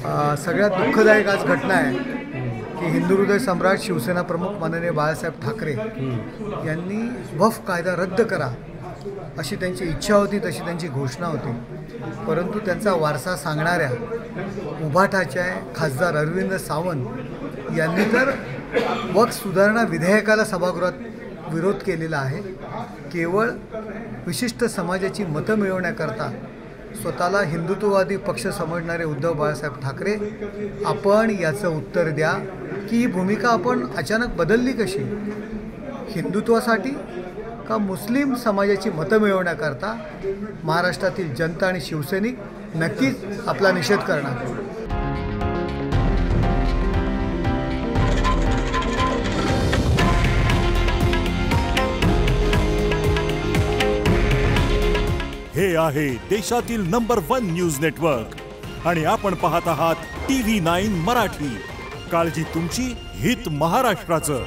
सगळ्यात दुःखदायक आज घटना आहे की हिंदू हृदय सम्राट शिवसेना प्रमुख माननीय बाळासाहेब ठाकरे यांनी वक्फ कायदा रद्द करा अशी त्यांची इच्छा होती, तशी त्यांची घोषणा होती. परंतु त्यांचा वारसा सांगणाऱ्या उभाटाच्या खासदार अरविंद सावंत यांनी तर वक्फ सुधारणा विधेयकाला सभागृहात विरोध केलेला आहे. केवळ विशिष्ट समाजाची मतं मिळवण्याकरता स्वतःला हिंदुत्ववादी पक्ष समजणारे उद्धव बाळासाहेब ठाकरे, आपण याचं उत्तर द्या की ही भूमिका आपण अचानक बदलली कशी? हिंदुत्वासाठी का मुस्लिम समाजाची मतं मिळवण्याकरता? महाराष्ट्रातील जनता आणि शिवसैनिक नक्कीच आपला निषेध करणार. हे आहे देशातील नंबर 1 न्यूज नेटवर्क आणि आपण पाहत आहात TV9 मराठी. काळजी तुमची, हित महाराष्ट्राचं.